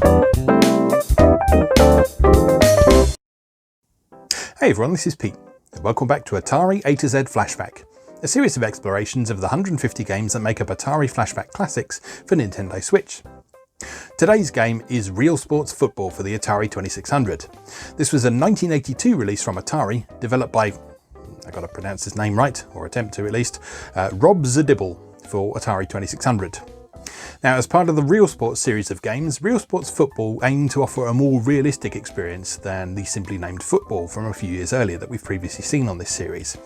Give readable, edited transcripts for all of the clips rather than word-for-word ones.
Hey everyone, this is Pete, and welcome back to Atari A to Z Flashback, a series of explorations of the 150 games that make up Atari Flashback Classics for Nintendo Switch. Today's game is RealSports Football for the Atari 2600. This was a 1982 release from Atari, developed by, I gotta pronounce his name right, or attempt to at least, Rob Zadibble for Atari 2600. Now, as part of the RealSports series of games, RealSports Football aimed to offer a more realistic experience than the simply named Football from a few years earlier that we've previously seen on this series.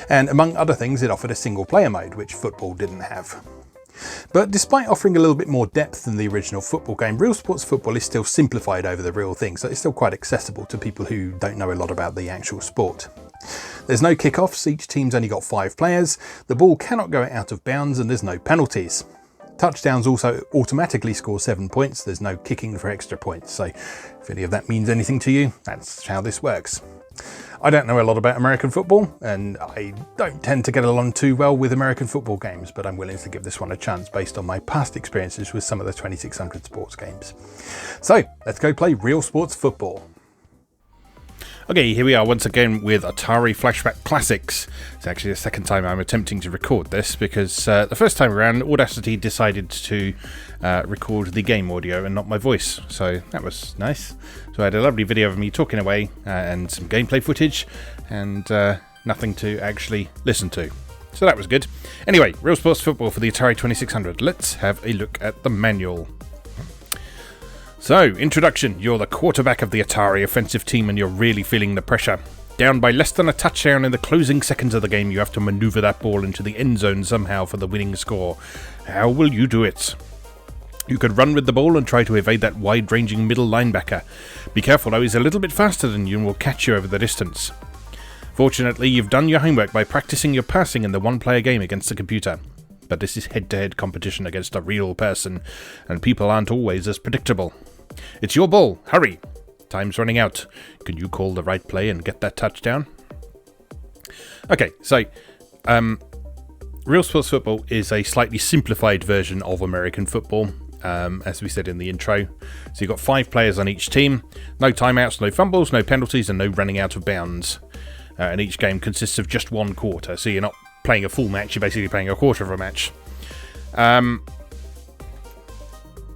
And among other things, it offered a single player mode, which Football didn't have. But despite offering a little bit more depth than the original Football game, RealSports Football is still simplified over the real thing, so it's still quite accessible to people who don't know a lot about the actual sport. There's no kickoffs, each team's only got 5 players, the ball cannot go out of bounds, and there's no penalties. Touchdowns also automatically score 7 points, there's no kicking for extra points, so if any of that means anything to you, that's how this works. I don't know a lot about American football, and I don't tend to get along too well with American football games, but I'm willing to give this one a chance based on my past experiences with some of the 2600 sports games. So, let's go play RealSports Football. Okay, here we are once again with Atari Flashback Classics. It's actually the second time I'm attempting to record this because the first time around Audacity decided to record the game audio and not my voice, so that was nice. So I had a lovely video of me talking away and some gameplay footage and nothing to actually listen to. So that was good. Anyway, RealSports Football for the Atari 2600. Let's have a look at the manual. So, introduction. You're the quarterback of the Atari offensive team and you're really feeling the pressure. Down by less than a touchdown in the closing seconds of the game, you have to maneuver that ball into the end zone somehow for the winning score. How will you do it? You could run with the ball and try to evade that wide-ranging middle linebacker. Be careful though, he's a little bit faster than you and will catch you over the distance. Fortunately, you've done your homework by practicing your passing in the one-player game against the computer. But this is head-to-head competition against a real person, and people aren't always as predictable. It's your ball. Hurry. Time's running out. Can you call the right play and get that touchdown? Okay, so RealSports Football is a slightly simplified version of American football, as we said in the intro. So you've got 5 players on each team. No timeouts, no fumbles, no penalties, and no running out of bounds. And each game consists of just one quarter. So you're not playing a full match, you're basically playing a quarter of a match.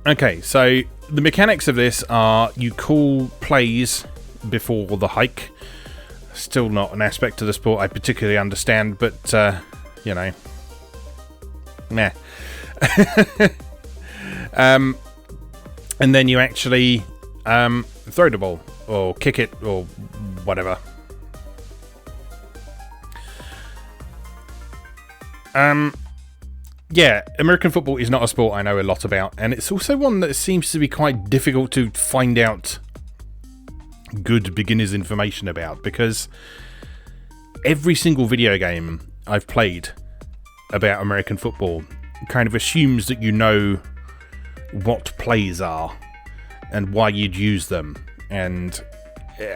Okay, so the mechanics of this are you call plays before the hike. Still not an aspect of the sport I particularly understand, but, you know, meh. And then you actually throw the ball, or kick it, or whatever. Yeah, American football is not a sport I know a lot about, and it's also one that seems to be quite difficult to find out good beginner's information about, because every single video game I've played about American football kind of assumes that you know what plays are and why you'd use them, and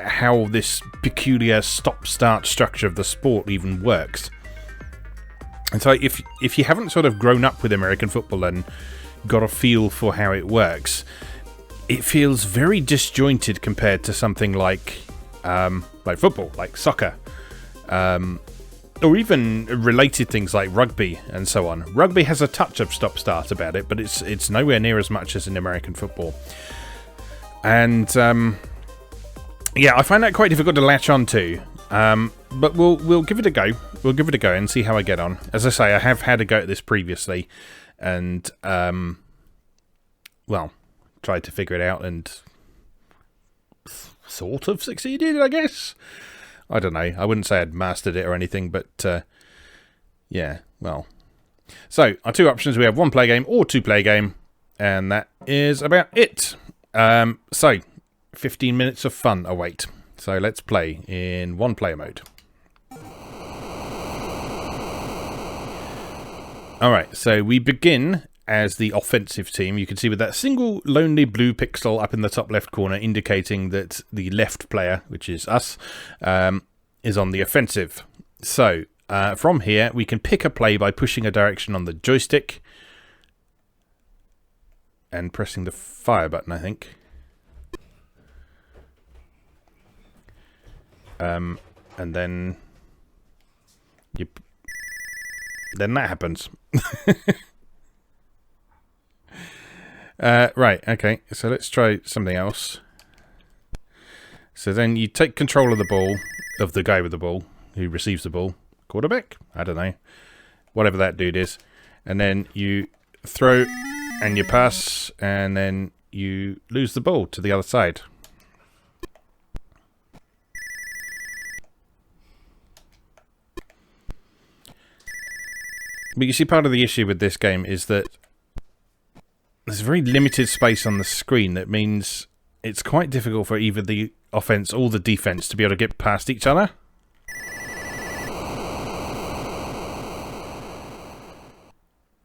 how this peculiar stop-start structure of the sport even works. And so if you haven't sort of grown up with American football and got a feel for how it works, it feels very disjointed compared to something like football, like soccer, or even related things like rugby and so on. Rugby has a touch of stop-start about it, but it's nowhere near as much as in American football. And yeah, I find that quite difficult to latch onto. But we'll give it a go. We'll give it a go and see how I get on. As I say, I have had a go at this previously, and well, tried to figure it out and sort of succeeded, I guess. I don't know. I wouldn't say I'd mastered it or anything, but yeah, well. So, our 2 options, we have 1-player game or 2-player game, and that is about it. So, 15 minutes of fun await. So let's play in 1-player mode. Alright, so we begin as the offensive team. You can see with that single lonely blue pixel up in the top left corner indicating that the left player, which is us, is on the offensive. So from here we can pick a play by pushing a direction on the joystick and pressing the fire button, I think. and then then that happens. Right, okay, so let's try something else. So then you take control of the ball, of the guy with the ball, who receives the ball. Quarterback? I don't know. Whatever that dude is. And then you throw and you pass, and then you lose the ball to the other side. But you see, part of the issue with this game is that there's very limited space on the screen. That means it's quite difficult for either the offense or the defense to be able to get past each other.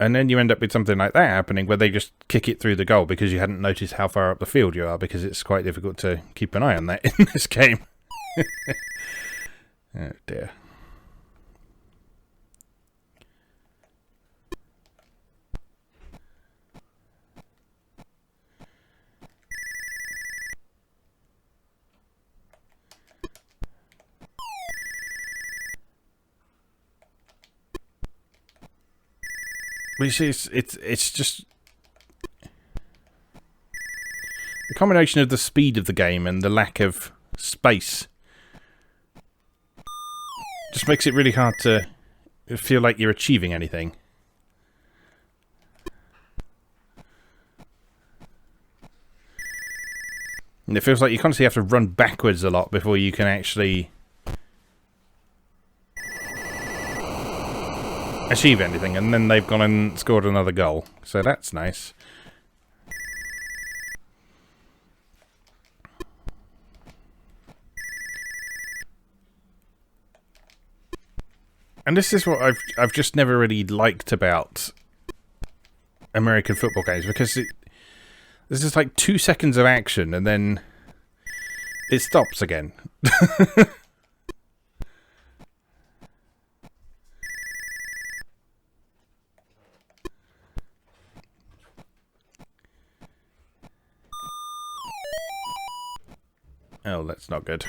And then you end up with something like that happening, where they just kick it through the goal because you hadn't noticed how far up the field you are, because it's quite difficult to keep an eye on that in this game. Oh dear. But you see, it's just the combination of the speed of the game and the lack of space just makes it really hard to feel like you're achieving anything. And it feels like you constantly have to run backwards a lot before you can actually achieve anything, and then they've gone and scored another goal, so that's nice. And this is what I've just never really liked about American football games, because this is like 2 seconds of action and then it stops again. Oh, that's not good.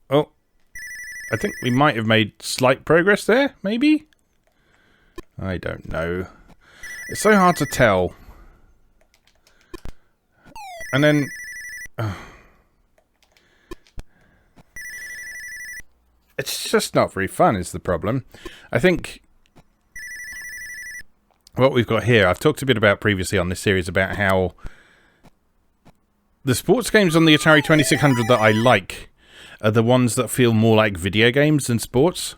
Oh. I think we might have made slight progress there, maybe? I don't know. It's so hard to tell. And then... it's just not very fun, is the problem. I think... what we've got here, I've talked a bit about previously on this series about how the sports games on the Atari 2600 that I like are the ones that feel more like video games than sports.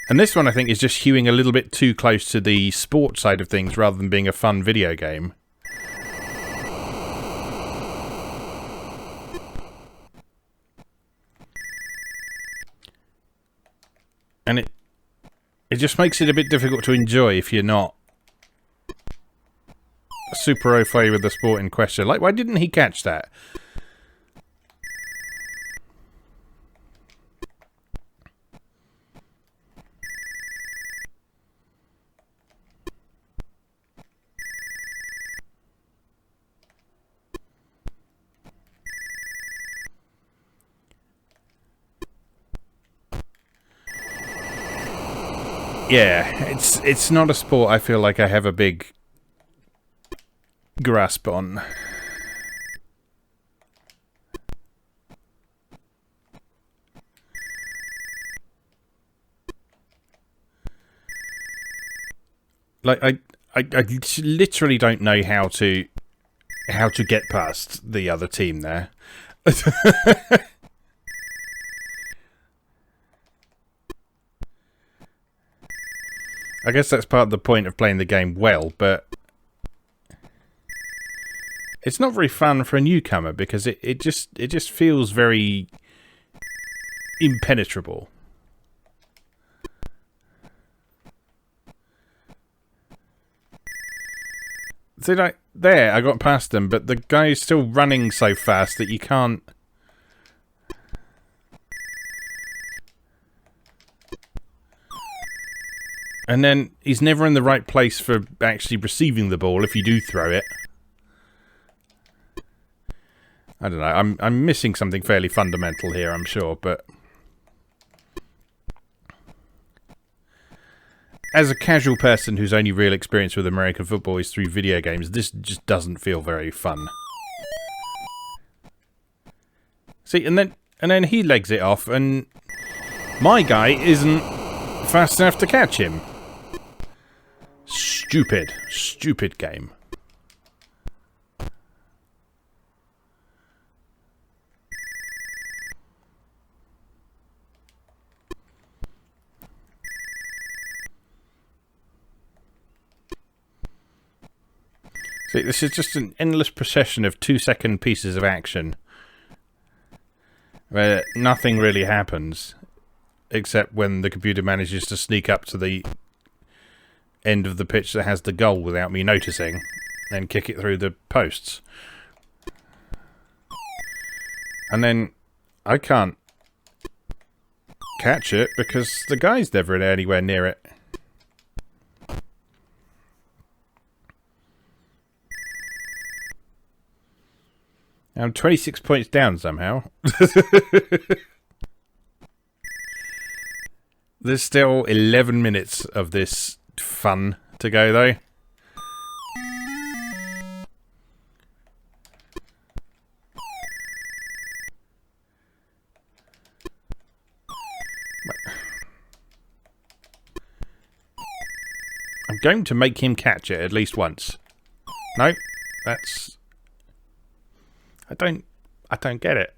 And this one, I think, is just hewing a little bit too close to the sports side of things rather than being a fun video game. And it just makes it a bit difficult to enjoy if you're not super au fait with the sport in question. Like, why didn't he catch that? Yeah, it's not a sport I feel like I have a big grasp on. Like I literally don't know how to get past the other team there. I guess that's part of the point of playing the game well, but it's not very fun for a newcomer because it just feels very impenetrable. So like there, I got past them, but the guy is still running so fast that you can't. And then he's never in the right place for actually receiving the ball if you do throw it. I don't know. I'm missing something fairly fundamental here, I'm sure, but as a casual person whose only real experience with American football is through video games, this just doesn't feel very fun. See, and then he legs it off, and my guy isn't fast enough to catch him. Stupid game. See, this is just an endless procession of 2-second pieces of action where nothing really happens except when the computer manages to sneak up to the end of the pitch that has the goal without me noticing and kick it through the posts. And then I can't catch it because the guy's never anywhere near it. I'm 26 points down somehow. There's still 11 minutes of this fun to go, though. I'm going to make him catch it at least once. No, that's... I don't get it.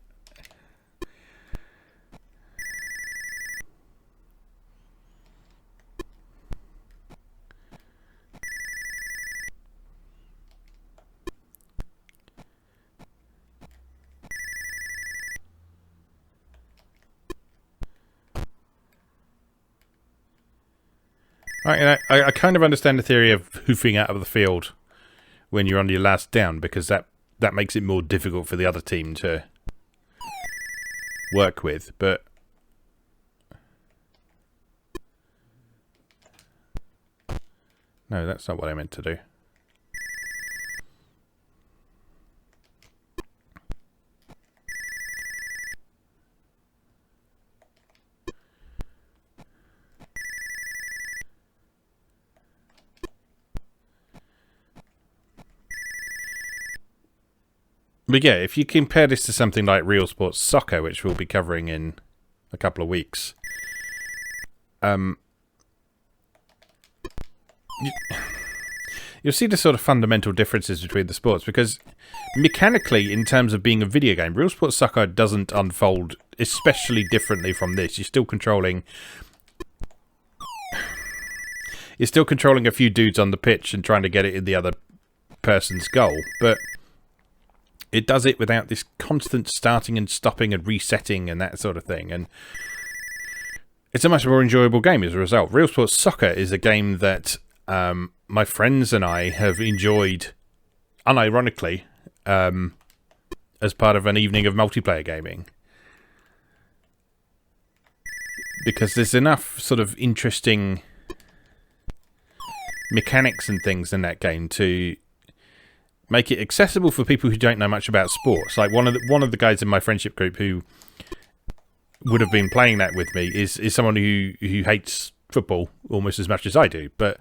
I kind of understand the theory of hoofing out of the field when you're on your last down, because that makes it more difficult for the other team to work with, but no, that's not what I meant to do. But yeah, if you compare this to something like RealSports Soccer, which we'll be covering in a couple of weeks, you'll see the sort of fundamental differences between the sports, because mechanically, in terms of being a video game, RealSports Soccer doesn't unfold especially differently from this. You're still controlling a few dudes on the pitch and trying to get it in the other person's goal, but it does it without this constant starting and stopping and resetting and that sort of thing. And it's a much more enjoyable game as a result. RealSports Soccer is a game that my friends and I have enjoyed, unironically, as part of an evening of multiplayer gaming. Because there's enough sort of interesting mechanics and things in that game to make it accessible for people who don't know much about sports. Like one of the guys in my friendship group who would have been playing that with me is someone who hates football almost as much as I do, but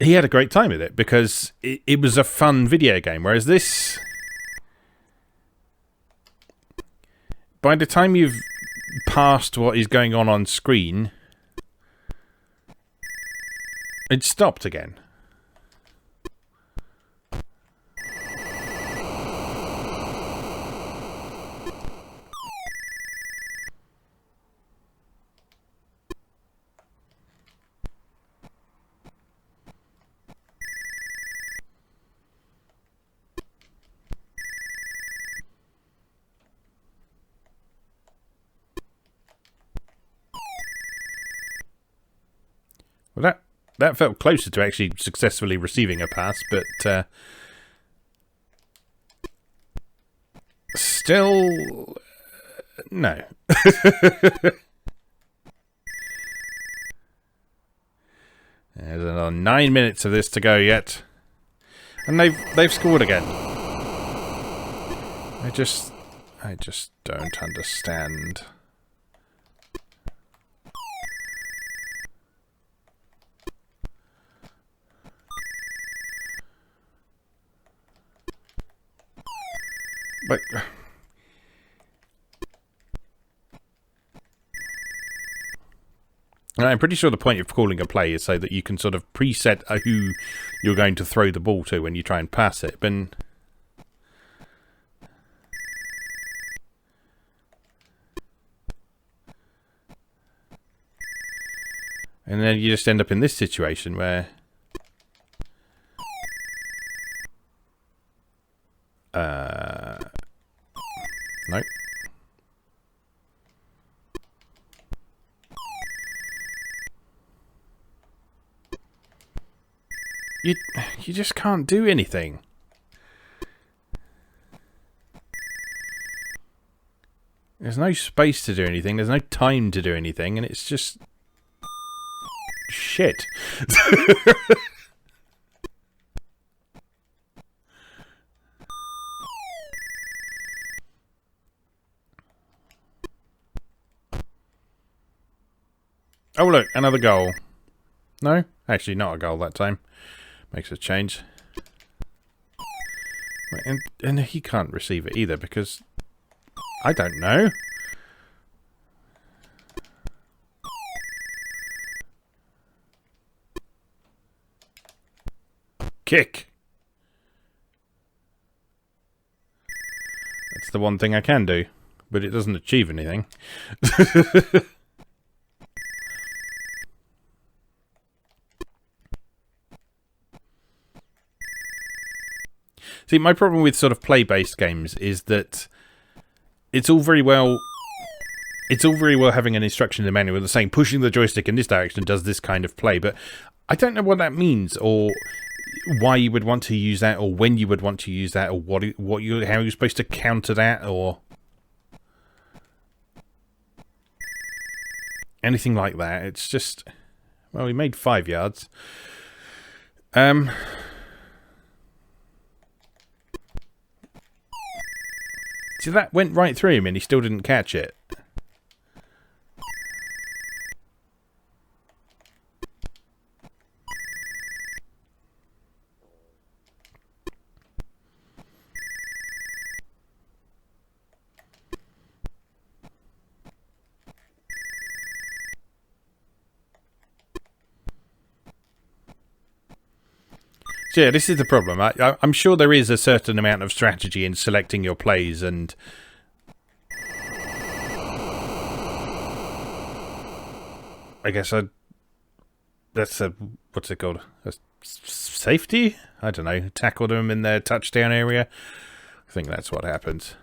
he had a great time with it because it was a fun video game. Whereas this, by the time you've passed what is going on screen, it stopped again. Well, that felt closer to actually successfully receiving a pass, but still, no. There's another 9 minutes of this to go yet. And they've scored again. I just don't understand. But I'm pretty sure the point of calling a play is so that you can sort of preset who you're going to throw the ball to when you try and pass it. But and then you just end up in this situation where nope. You just can't do anything. There's no space to do anything. There's no time to do anything, and it's just shit. Oh look, another goal. No, actually not a goal that time. Makes a change. And he can't receive it either because I don't know. Kick. That's the one thing I can do, but it doesn't achieve anything. See, my problem with sort of play-based games is that it's all very well having an instruction in the manual that's saying pushing the joystick in this direction does this kind of play, but I don't know what that means, or why you would want to use that, or when you would want to use that, or how you're supposed to counter that, or anything like that. It's just, well, we made 5 yards. So that went right through him and he still didn't catch it. So yeah, this is the problem. I'm sure there is a certain amount of strategy in selecting your plays, and I guess that's a, what's it called? A safety? I don't know. Tackle them in their touchdown area. I think that's what happens.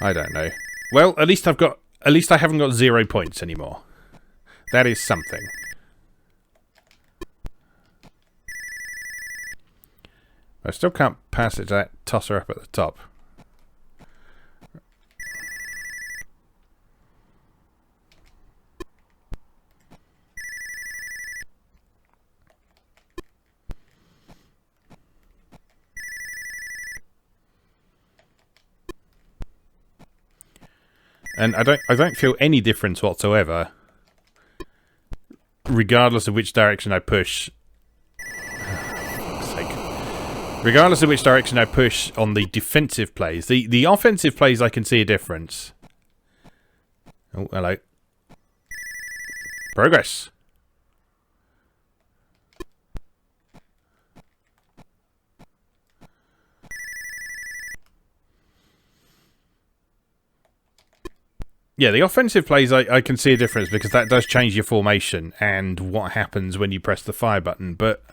I don't know. Well, at least I haven't got 0 points anymore. That is something. I still can't pass it to that tosser up at the top. And I don't feel any difference whatsoever, regardless of which direction I push. Regardless of which direction I push on the defensive plays. The offensive plays, I can see a difference. Oh, hello. Progress. Yeah, the offensive plays, I can see a difference because that does change your formation and what happens when you press the fire button, but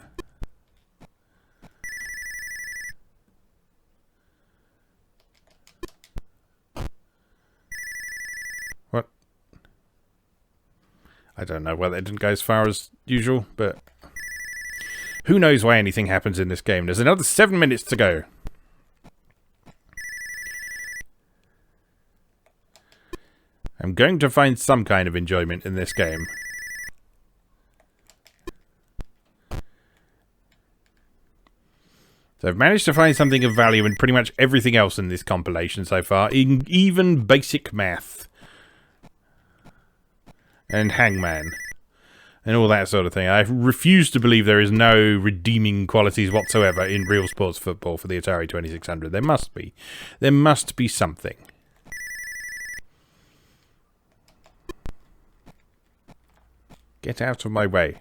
what? I don't know whether it didn't go as far as usual, but who knows why anything happens in this game. There's another 7 minutes to go. I'm going to find some kind of enjoyment in this game. So I've managed to find something of value in pretty much everything else in this compilation so far, even basic math. And Hangman. And all that sort of thing. I refuse to believe there is no redeeming qualities whatsoever in RealSports Football for the Atari 2600. There must be. There must be something. Get out of my way.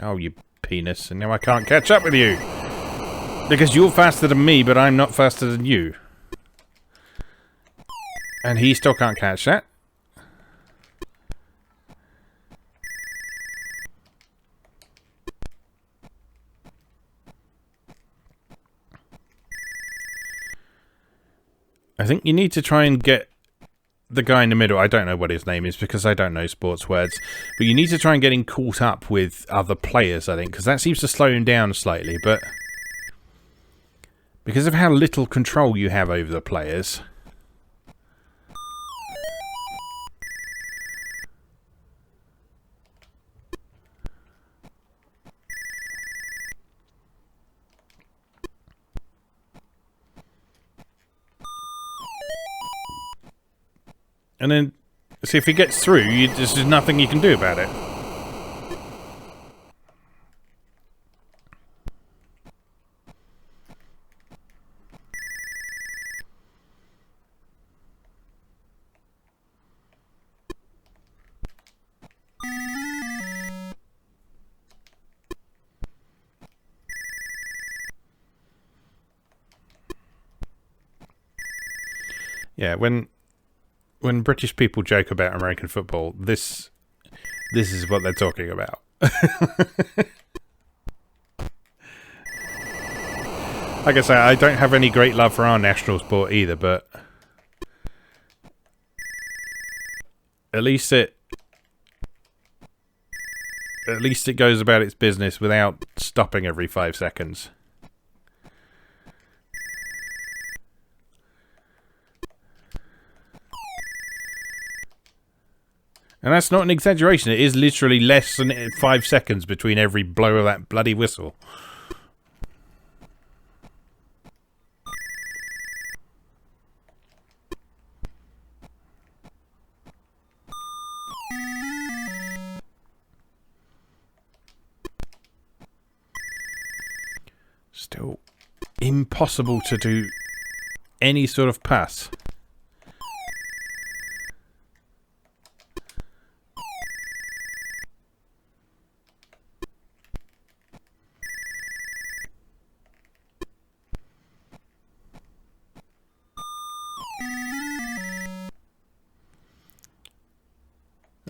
Oh, you penis. And now I can't catch up with you. Because you're faster than me, but I'm not faster than you. And he still can't catch that. I think you need to try and get the guy in the middle. I don't know what his name is because I don't know sports words. But you need to try and get him caught up with other players, I think. Because that seems to slow him down slightly. But because of how little control you have over the players... And then, see, if he gets through, there's just nothing you can do about it. Yeah, when British people joke about American football, this is what they're talking about. Like I say, I don't have any great love for our national sport either, but at least it goes about its business without stopping every 5 seconds. And that's not an exaggeration. It is literally less than 5 seconds between every blow of that bloody whistle. Still impossible to do any sort of pass.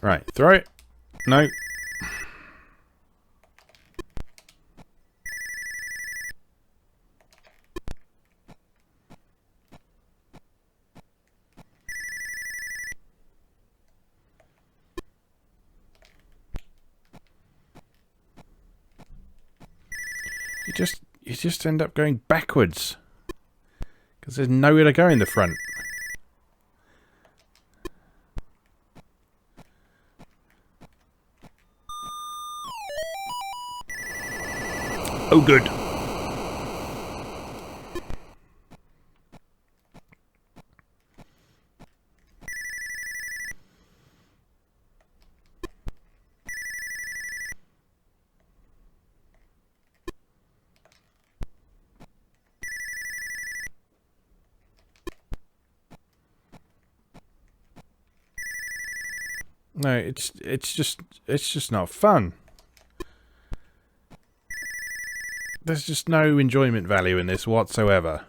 Right, throw it. No. You just end up going backwards. Because there's nowhere to go in the front. Oh, good. No, it's just not fun. There's just no enjoyment value in this whatsoever.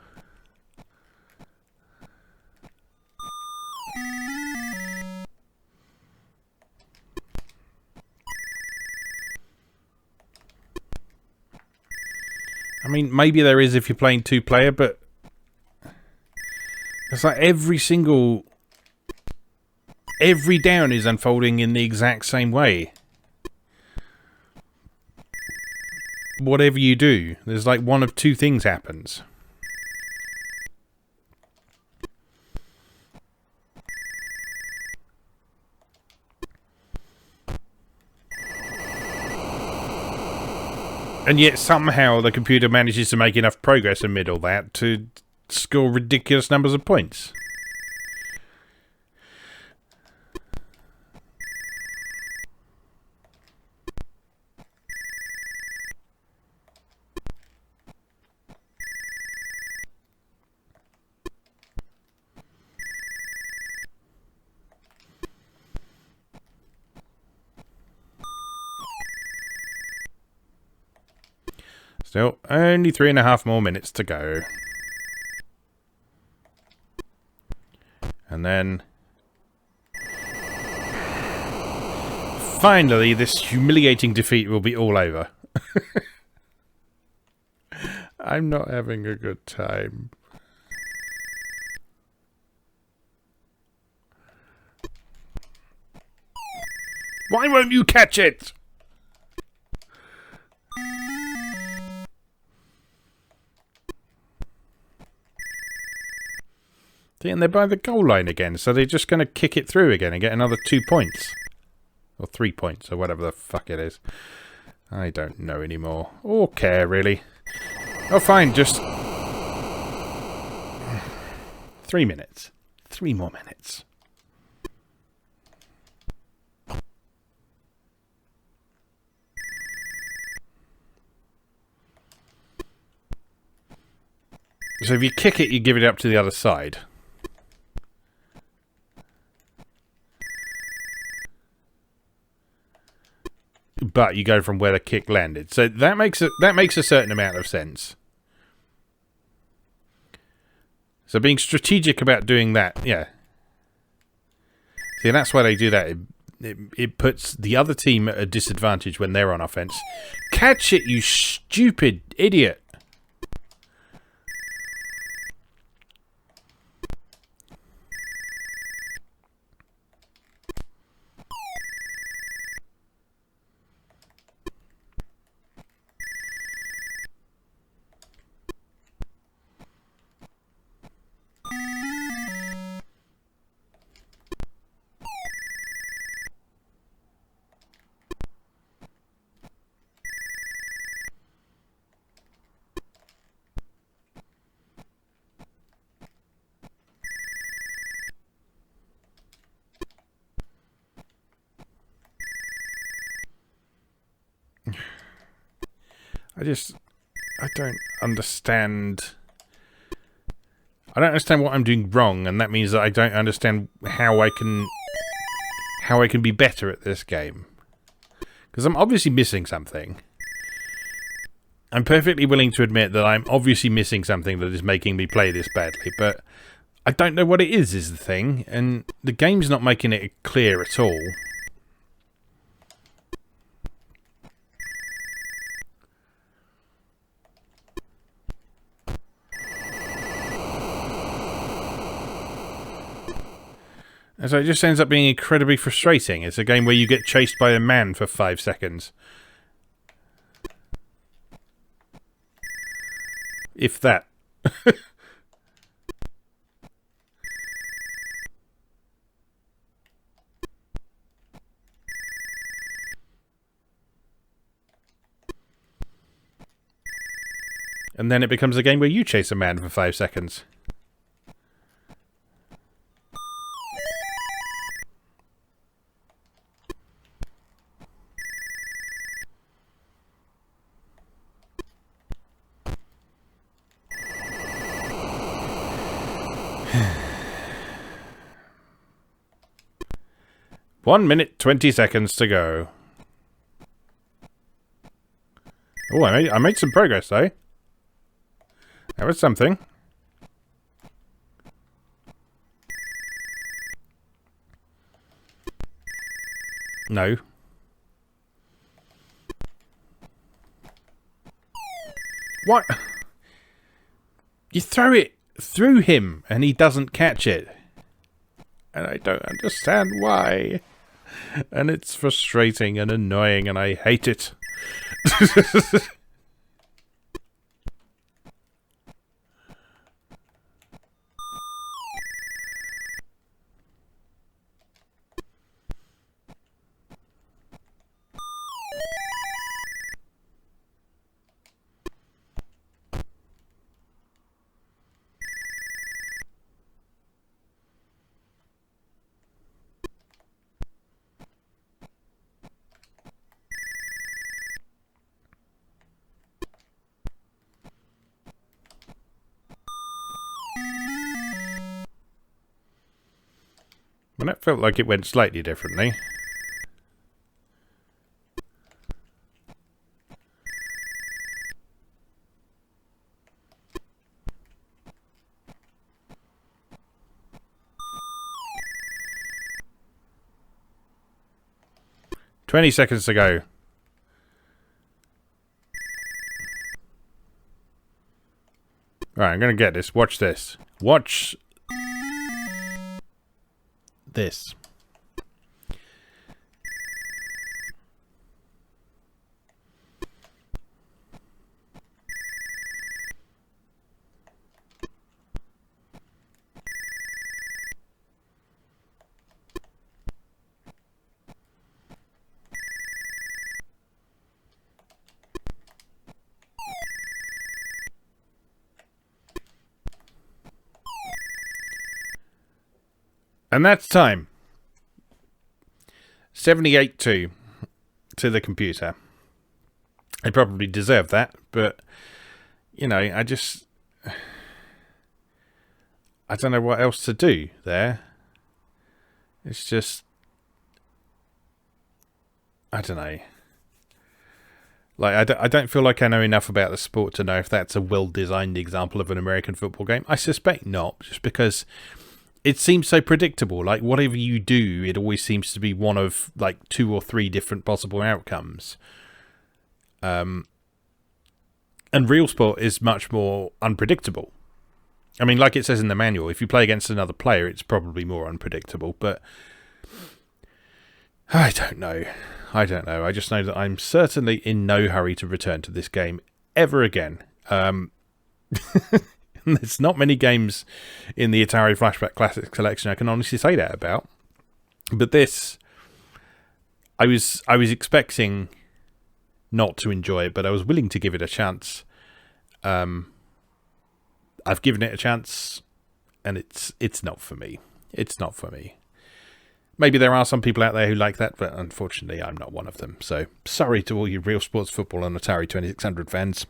I mean, maybe there is if you're playing 2-player, but it's like every down is unfolding in the exact same way. Whatever you do, there's like one of two things happens. And yet somehow the computer manages to make enough progress amid all that to score ridiculous numbers of points. Still, only 3.5 more minutes to go. And then... finally, this humiliating defeat will be all over. I'm not having a good time. Why won't you catch it? See, and they're by the goal line again, so they're just going to kick it through again and get another 2 points. Or 3 points, or whatever the fuck it is. I don't know anymore. Or care, really. Oh, fine, just... 3 minutes. 3 more minutes. So if you kick it, you give it up to the other side. But you go from where the kick landed. So that makes a certain amount of sense. So being strategic about doing that, yeah. See, that's why they do that. It puts the other team at a disadvantage when they're on offense. Catch it, you stupid idiot. I don't understand. I don't understand what I'm doing wrong, and that means that I don't understand how I can be better at this game. Because I'm obviously missing something. I'm perfectly willing to admit that I'm obviously missing something that is making me play this badly, but I don't know what it is the thing, and the game's not making it clear at all. And so it just ends up being incredibly frustrating. It's a game where you get chased by a man for 5 seconds. If that. And then it becomes a game where you chase a man for 5 seconds. One minute, 20 seconds to go. Oh, I made some progress, though. That was something. No. What? You throw it through him and he doesn't catch it. And I don't understand why. And it's frustrating and annoying and I hate it. And that felt like it went slightly differently. "20 seconds to go." Right, I'm going to get this. Watch this. Watch this. And that's time. 78-2 to the computer. I probably deserve that, but, you know, I don't know what else to do there. It's just, I don't know. Like, I don't feel like I know enough about the sport to know if that's a well-designed example of an American football game. I suspect not, just because it seems so predictable. Like, whatever you do, it always seems to be one of, like, 2 or 3 different possible outcomes. And RealSport is much more unpredictable. I mean, like it says in the manual, if you play against another player, it's probably more unpredictable. But I don't know. I just know that I'm certainly in no hurry to return to this game ever again. There's not many games in the Atari Flashback Classics collection I can honestly say that about. But this, I was expecting not to enjoy it, but I was willing to give it a chance. I've given it a chance, and it's not for me. It's not for me. Maybe there are some people out there who like that, but unfortunately I'm not one of them. So sorry to all you RealSports Football and Atari 2600 fans.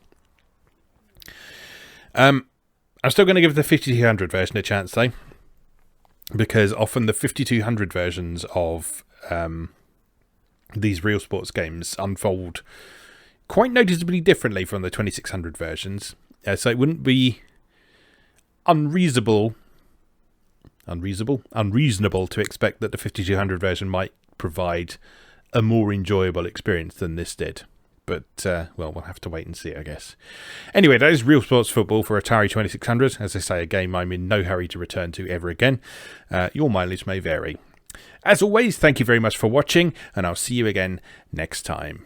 I'm still going to give the 5200 version a chance, though, because often the 5200 versions of these RealSports games unfold quite noticeably differently from the 2600 versions. So it wouldn't be unreasonable to expect that the 5200 version might provide a more enjoyable experience than this did. But, well, we'll have to wait and see, I guess. Anyway, that is RealSports Football for Atari 2600. As I say, a game I'm in no hurry to return to ever again. Your mileage may vary. As always, thank you very much for watching, and I'll see you again next time.